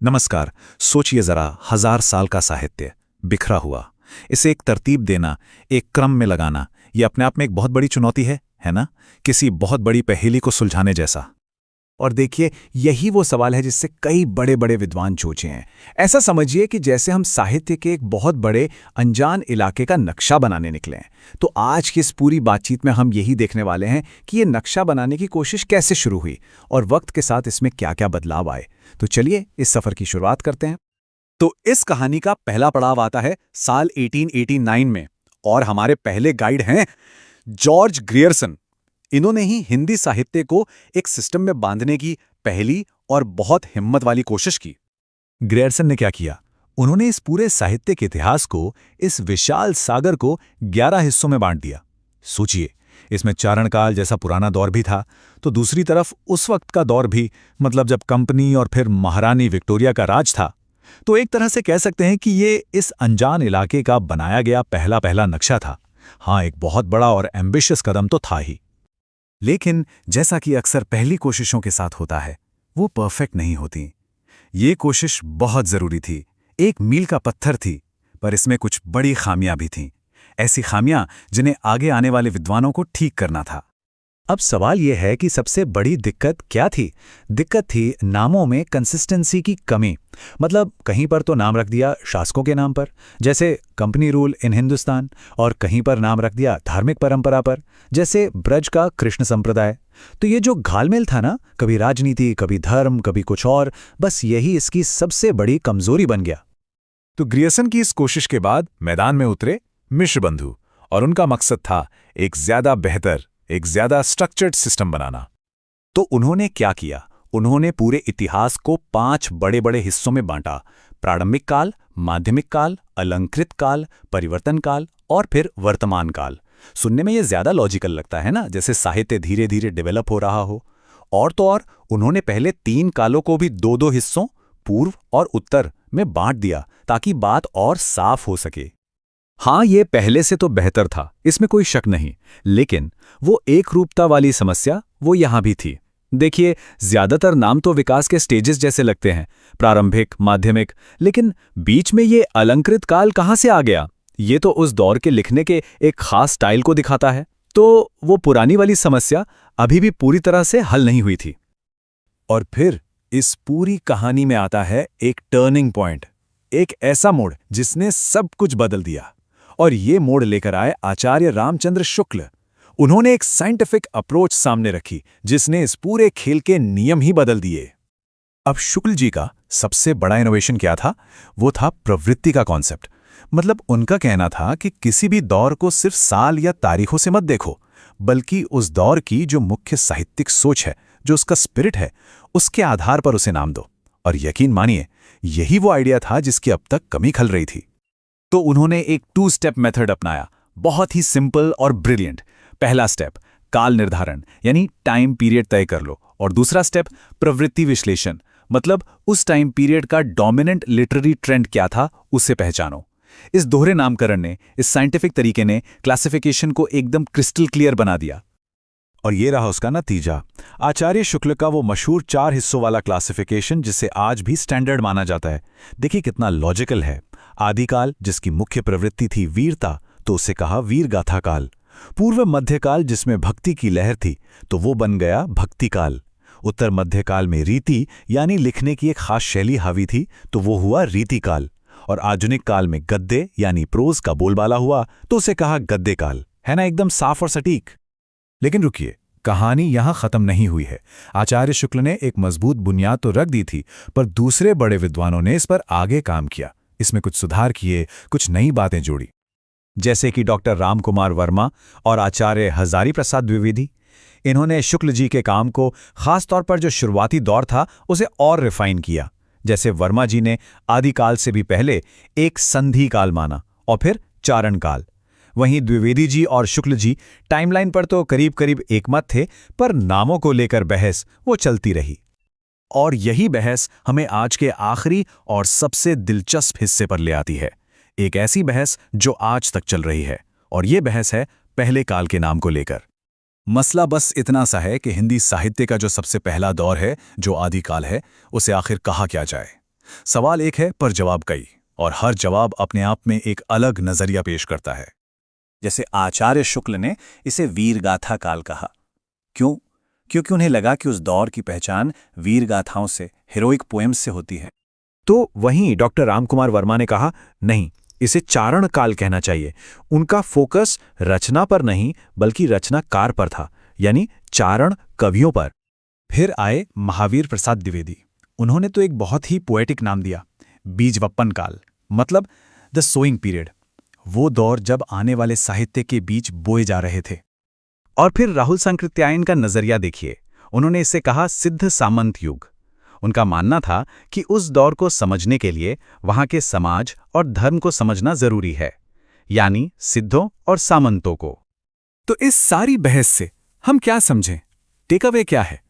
नमस्कार। सोचिए जरा, 1000 साल का साहित्य बिखरा हुआ, इसे एक तरतीब देना, एक क्रम में लगाना, ये अपने आप में एक बहुत बड़ी चुनौती है ना? किसी बहुत बड़ी पहेली को सुलझाने जैसा। और देखिए, यही वो सवाल है जिससे कई बड़े बड़े विद्वान चूचे हैं। ऐसा समझिए कि जैसे हम साहित्य के एक बहुत बड़े अनजान इलाके का नक्शा बनाने निकले हैं, तो आज की इस पूरी बातचीत में हम यही देखने वाले हैं कि ये नक्शा बनाने की कोशिश कैसे शुरू हुई और वक्त के साथ इसमें क्या क्या बदलाव आए। तो चलिए इस सफर की शुरुआत करते हैं। तो इस कहानी का पहला पड़ाव आता है साल 1889 में, और हमारे पहले गाइड हैं जॉर्ज ग्रियर्सन। इन्होंने ही हिंदी साहित्य को एक सिस्टम में बांधने की पहली और बहुत हिम्मत वाली कोशिश की। ग्रेयर्सन ने क्या किया? उन्होंने इस पूरे साहित्य के इतिहास को, इस विशाल सागर को 11 हिस्सों में बांट दिया। सोचिए, इसमें चारणकाल जैसा पुराना दौर भी था, तो दूसरी तरफ उस वक्त का दौर भी, मतलब जब कंपनी और फिर महारानी विक्टोरिया का राज था। तो एक तरह से कह सकते हैं कि ये इस अनजान इलाके का बनाया गया पहला नक्शा था। हाँ, एक बहुत बड़ा और एम्बिशियस कदम तो था ही। लेकिन जैसा कि अक्सर पहली कोशिशों के साथ होता है, वो परफेक्ट नहीं होती। ये कोशिश बहुत जरूरी थी, एक मील का पत्थर थी, पर इसमें कुछ बड़ी खामियां भी थीं। ऐसी खामियां जिन्हें आगे आने वाले विद्वानों को ठीक करना था। अब सवाल यह है कि सबसे बड़ी दिक्कत क्या थी? दिक्कत थी नामों में कंसिस्टेंसी की कमी। मतलब कहीं पर तो नाम रख दिया शासकों के नाम पर, जैसे कंपनी रूल इन हिंदुस्तान, और कहीं पर नाम रख दिया धार्मिक परंपरा पर, जैसे ब्रज का कृष्ण संप्रदाय। तो ये जो घालमेल था ना, कभी राजनीति, कभी धर्म, कभी कुछ और, बस यही इसकी सबसे बड़ी कमजोरी बन गया। तो ग्रियर्सन की इस कोशिश के बाद मैदान में उतरे मिश्र बंधु, और उनका मकसद था एक ज्यादा बेहतर, एक ज्यादा स्ट्रक्चर्ड सिस्टम बनाना। तो उन्होंने क्या किया? उन्होंने पूरे इतिहास को 5 बड़े बड़े हिस्सों में बांटा: प्रारंभिक काल, माध्यमिक काल, अलंकृत काल, परिवर्तन काल और फिर वर्तमान काल। सुनने में ये ज्यादा लॉजिकल लगता है ना, जैसे साहित्य धीरे धीरे डेवलप हो रहा हो। और तो और उन्होंने पहले 3 कालों को भी 2-2 हिस्सों, पूर्व और उत्तर, में बांट दिया, ताकि बात और साफ हो सके। हाँ, ये पहले से तो बेहतर था, इसमें कोई शक नहीं। लेकिन वो एक रूपता वाली समस्या वो यहां भी थी। देखिए, ज्यादातर नाम तो विकास के स्टेजेस जैसे लगते हैं, प्रारंभिक, माध्यमिक, लेकिन बीच में ये अलंकृत काल कहां से आ गया? ये तो उस दौर के लिखने के एक खास स्टाइल को दिखाता है। तो वो पुरानी वाली समस्या अभी भी पूरी तरह से हल नहीं हुई थी। और फिर इस पूरी कहानी में आता है एक टर्निंग पॉइंट, एक ऐसा मोड़ जिसने सब कुछ बदल दिया। और ये मोड़ लेकर आए आचार्य रामचंद्र शुक्ल। उन्होंने एक साइंटिफिक अप्रोच सामने रखी, जिसने इस पूरे खेल के नियम ही बदल दिए। अब शुक्ल जी का सबसे बड़ा इनोवेशन क्या था? वो था प्रवृत्ति का कॉन्सेप्ट। मतलब उनका कहना था कि किसी भी दौर को सिर्फ साल या तारीखों से मत देखो, बल्कि उस दौर की जो मुख्य साहित्यिक सोच है, जो उसका स्पिरिट है, उसके आधार पर उसे नाम दो। और यकीन मानिए, यही वो आइडिया था जिसकी अब तक कमी खल रही थी। तो उन्होंने एक 2 स्टेप मेथड अपनाया, बहुत ही सिंपल और ब्रिलियंट। पहला स्टेप काल निर्धारण, यानी टाइम पीरियड तय कर लो, और दूसरा स्टेप प्रवृत्ति विश्लेषण, मतलब उस टाइम पीरियड का डोमिनेंट लिटरेरी ट्रेंड क्या था, उसे पहचानो। इस दोहरे नामकरण ने, इस साइंटिफिक तरीके ने क्लासिफिकेशन को एकदम क्रिस्टल क्लियर बना दिया। और ये रहा उसका नतीजा, आचार्य शुक्ल का वो मशहूर 4 हिस्सों वाला क्लासिफिकेशन, जिसे आज भी स्टैंडर्ड माना जाता है। देखिए कितना लॉजिकल है। आदिकाल, जिसकी मुख्य प्रवृत्ति थी वीरता, तो उसे कहा वीर गाथा काल। पूर्व मध्यकाल, जिसमें भक्ति की लहर थी, तो वो बन गया भक्ति काल। उत्तर मध्यकाल में रीति, यानी लिखने की एक खास शैली हावी थी, तो वो हुआ रीति काल। और आधुनिक काल में गद्य यानी प्रोज का बोलबाला हुआ, तो उसे कहा गद्य काल। है ना, एकदम साफ और सटीक। लेकिन रुकिए, कहानी यहां खत्म नहीं हुई है। आचार्य शुक्ल ने एक मजबूत बुनियाद तो रख दी थी, पर दूसरे बड़े विद्वानों ने इस पर आगे काम किया, इसमें कुछ सुधार किए, कुछ नई बातें जोड़ी। जैसे कि डॉक्टर रामकुमार वर्मा और आचार्य हजारी प्रसाद द्विवेदी। इन्होंने शुक्ल जी के काम को, खासतौर पर जो शुरुआती दौर था, उसे और रिफाइन किया। जैसे वर्मा जी ने आदिकाल से भी पहले एक संधि काल माना, और फिर चारण काल। वहीं द्विवेदी जी और शुक्ल जी टाइमलाइन पर तो करीब करीब एकमत थे, पर नामों को लेकर बहस वो चलती रही। और यही बहस हमें आज के आखिरी और सबसे दिलचस्प हिस्से पर ले आती है, एक ऐसी बहस जो आज तक चल रही है। और ये बहस है पहले काल के नाम को लेकर। मसला बस इतना सा है कि हिंदी साहित्य का जो सबसे पहला दौर है, जो आदिकाल है, उसे आखिर कहा क्या जाए। सवाल एक है पर जवाब कई, और हर जवाब अपने आप में एक अलग नजरिया पेश करता है। जैसे आचार्य शुक्ल ने इसे वीरगाथा काल कहा। क्यों? क्योंकि उन्हें लगा कि उस दौर की पहचान वीरगाथाओं से, हीरोइक पोएम्स से होती है। तो वहीं डॉक्टर रामकुमार वर्मा ने कहा, नहीं, इसे चारण काल कहना चाहिए। उनका फोकस रचना पर नहीं बल्कि रचनाकार पर था, यानी चारण कवियों पर। फिर आए महावीर प्रसाद द्विवेदी। उन्होंने तो एक बहुत ही पोएटिक नाम दिया, बीजवपन काल, मतलब द सोइंग पीरियड, वो दौर जब आने वाले साहित्य के बीज बोए जा रहे थे। और फिर राहुल सांकृत्यायन का नजरिया देखिए, उन्होंने इसे कहा सिद्ध सामंत युग। उनका मानना था कि उस दौर को समझने के लिए वहां के समाज और धर्म को समझना जरूरी है, यानी सिद्धों और सामंतों को। तो इस सारी बहस से हम क्या समझें? टेक अवे क्या है?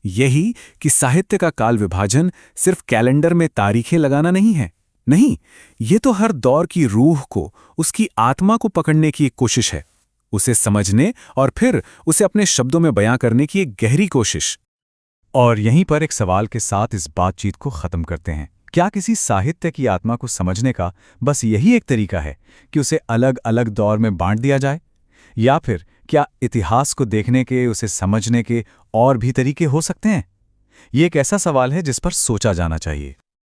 यही कि साहित्य का काल विभाजन सिर्फ कैलेंडर में तारीखें लगाना नहीं है। नहीं, ये तो हर दौर की रूह को, उसकी आत्मा को पकड़ने की एक कोशिश है, उसे समझने और फिर उसे अपने शब्दों में बयां करने की एक गहरी कोशिश। और यहीं पर एक सवाल के साथ इस बातचीत को खत्म करते हैं। क्या किसी साहित्य की आत्मा को समझने का बस यही एक तरीका है कि उसे अलग अलग दौर में बांट दिया जाए? या फिर क्या इतिहास को देखने के, उसे समझने के और भी तरीके हो सकते हैं? ये एक ऐसा सवाल है जिस पर सोचा जाना चाहिए।